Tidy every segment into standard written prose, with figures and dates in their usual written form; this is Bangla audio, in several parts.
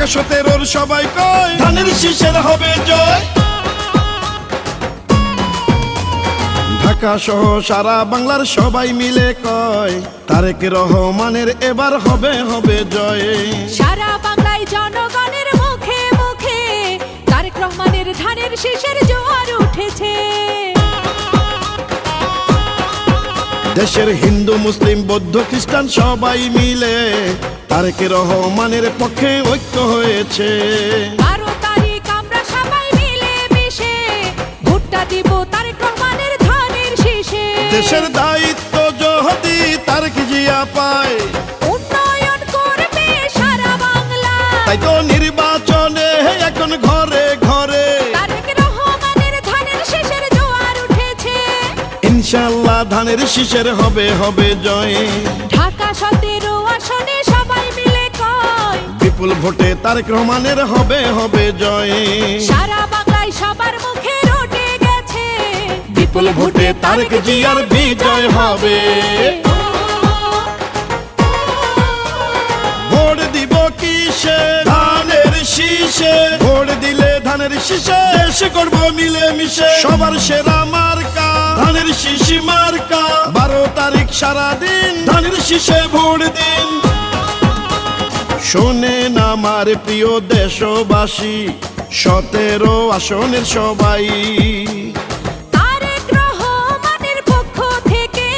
ঢাকা 17-র সবাই কয় ধানের শীষের হবে জয়। ঢাকা সহ সারা বাংলার সবাই মিলে কয় তারেক রহমানের এবার হবে হবে জয়। সারা বাংলায় জনগণের মুখে মুখে তারেক রহমানের ধানের শীষের জোয়ার উঠেছে। দেশের হিন্দু মুসলিম বৌদ্ধ খ্রিস্টান সবাই মিলে তারেক রহমানের পক্ষে ঐক্য হয়েছে। 12 তারিখ আমরা সবাই মিলে মিশে ভোটটা দিব তারেক রহমানের ধানের শীষে। দেশের দায়িত্ব যদি তারেক জিয়া পায়, উন্নয়ন করবে সারা বাংলা। তাই তো নির্বাচনে এখন ঘরে ঘরে তারেক রহমানের ধানের শীষের জোয়ার উঠেছে। ইনশাআল্লাহ ধানের শীষের হবে হবে জয়। ঢাকা 17 আসনে সবাই মিলে কয় বিপুল ভোটে তারেক রহমানের হবে হবে জয়। সারা বাংলায় সবার মুখে রটে গেছে বিপুল ভোটে তারেক জিয়ার বিজয় হবে। ভোট দিব কিসে ধানের শীষে, ভোট দিলে ধানের শীষে এসে করব মিলে মিশে। সবার সেরা মার্কা ধানের শীষ মার্কা, 12 তারিখ সারাদিন ধানের শীষে ভোট দিন। শোনেন আমার প্রিয় দেশবাসী, 17 আসনের সবাই তারেক রহমানের পক্ষ থেকে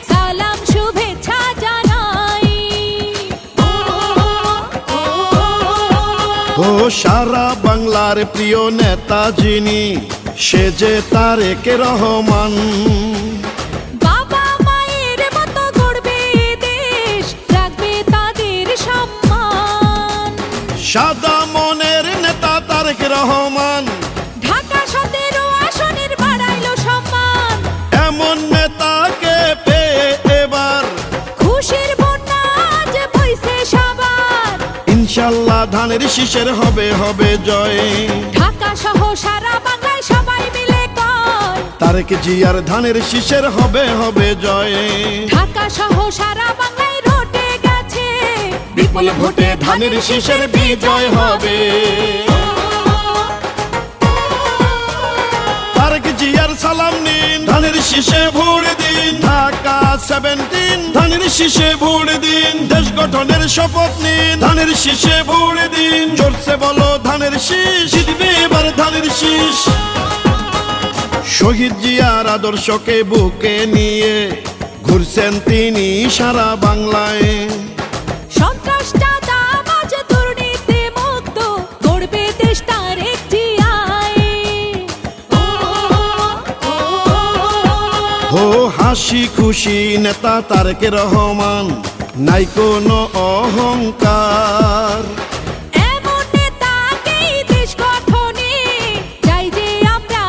সালাম শুভেচ্ছা জানাই। ও সারা বাংলার প্রিয় নেতা যিনি, সে যে তারেক রহমান। বাবা মায়ের মতো গড়বে দেশ, রাখবে তাদের সম্মান। সাদা মনের নেতা তারেক রহমান, ঢাকা 17 আসনের বাড়াইলো সম্মান। এমন নেতাকে পেয়ে এবার খুশির বন্যা আজ বইছে সবার। ইনশাআল্লাহ ধানের শীষের হবে হবে জয়। ঢাকা সহ সারা বাংলায় সবাই মিলে কয় তারেক জিয়ার ধানের শীষের হবে হবে জয়। ঢাকা সহ সারা বাংলায় রটে গেছে বিপুল ভোটে ধানের শীষের বিজয় হবে। তারেক জিয়ার সালাম নিন, ধানের শীষে ভোট দিন। ঢাকা 17 ধানের শীষে ভোট দিন। দেশ গঠনের শপথ নিন, ধানের শীষে ভোট দিন। জোরসে বলো ধানের শীষ, জিতবে এবার ধানের শীষ। শহীদ জিয়ার আদর্শকে বুকে নিয়ে ঘুরছেন তিনি সারা বাংলায়। সন্ত্রাস চাঁদাবাজ দুর্নীতি মুক্ত গড়বে দেশ তারেক জিয়ায়। ও হাসি খুশি নেতা তারেক রহমান, নাই কোনো অহংকার। এমন নেতাকেই দেশ গঠনে চাই যে আমরা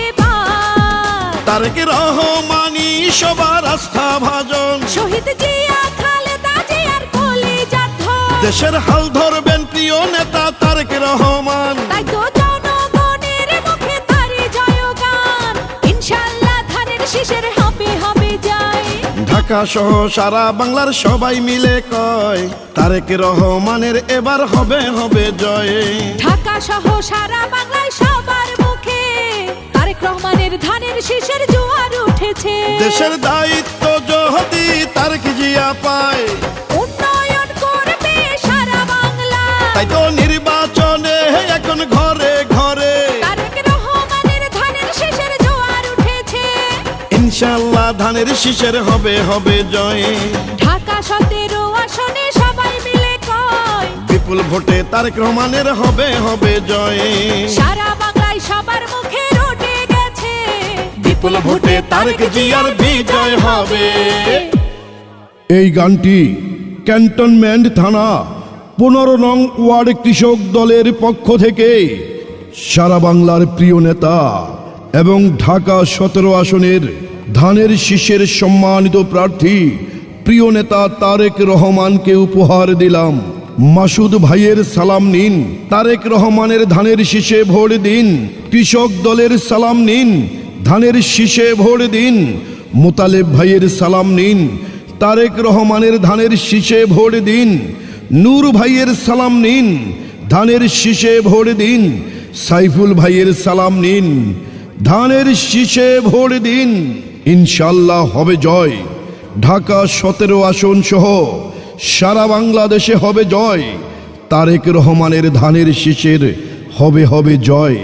এবার। তারেক রহমানই সবার আস্থা ভাজন, শহীদ জিয়া খালেদা জিয়ার কলিজার ধন। দেশের হাল ধরবেন প্রিয় নেতা তারেক রহমান। তাই তো জনগণের মুখে তারি জয়গান, ইনশাআল্লাহ ধানের শীষের হবে হবে জয়। ঢাকা সহ সারা বাংলার সবাই মিলে কয় তারেক রহমানের এবার হবে হবে জয়। ঢাকা সহ সারা বাংলায় সবার মুখে তারেক রহমানের ধানের শীষের জোয়ার উঠেছে। দেশের দায়িত্ব যদি তারেক জিয়া পায়, উন্নয়ন করবে সারা বাংলা। তাই তো নির্বাচনে এখন ঘরে ঘরে তারেক রহমানের ধানের শীষের জোয়ার উঠেছে। ইনশাআল্লাহ ধানের শীষের হবে হবে জয়। ঢাকা 17 আসনে সবাই মিলে কয় বিপুল ভোটে তারেক রহমানের হবে হবে জয়। সারা বাংলায় সবার মুখে রটে গেছে বিপুল ভোটে তারেক জিয়ার বিজয় হবে। এই গানটি ক্যান্টনমেন্ট থানা 15 নং ওয়ার্ড কৃষক দলের পক্ষ থেকে সারা বাংলার প্রিয় নেতা এবং ঢাকা 17 আসনের ধানের শীষের সম্মানিত প্রার্থী প্রিয় নেতা তারেক রহমানকে উপহার দিলাম। মাসুদ ভাইয়ের সালাম নিন, তারেক রহমানের ধানের শীষে ভোট দিন। কৃষক দলের সালাম নিন, ধানের শীষে ভোট দিন। মোতালেব ভাইয়ের সালাম নিন, তারেক রহমানের ধানের শীষে ভোট দিন। নূর ভাইয়ের সালাম নিন, ধানের শীষে ভোট দিন, সাইফুল ভাইয়ের সালাম নিন। ধানের শীষে ভোট দিন, ইনশাল্লাহ হবে জয়। ঢাকা 17 আসন সহ সারা বাংলাদেশে হবে জয়। তারেক রহমানের ধানের শীষের হবে জয়।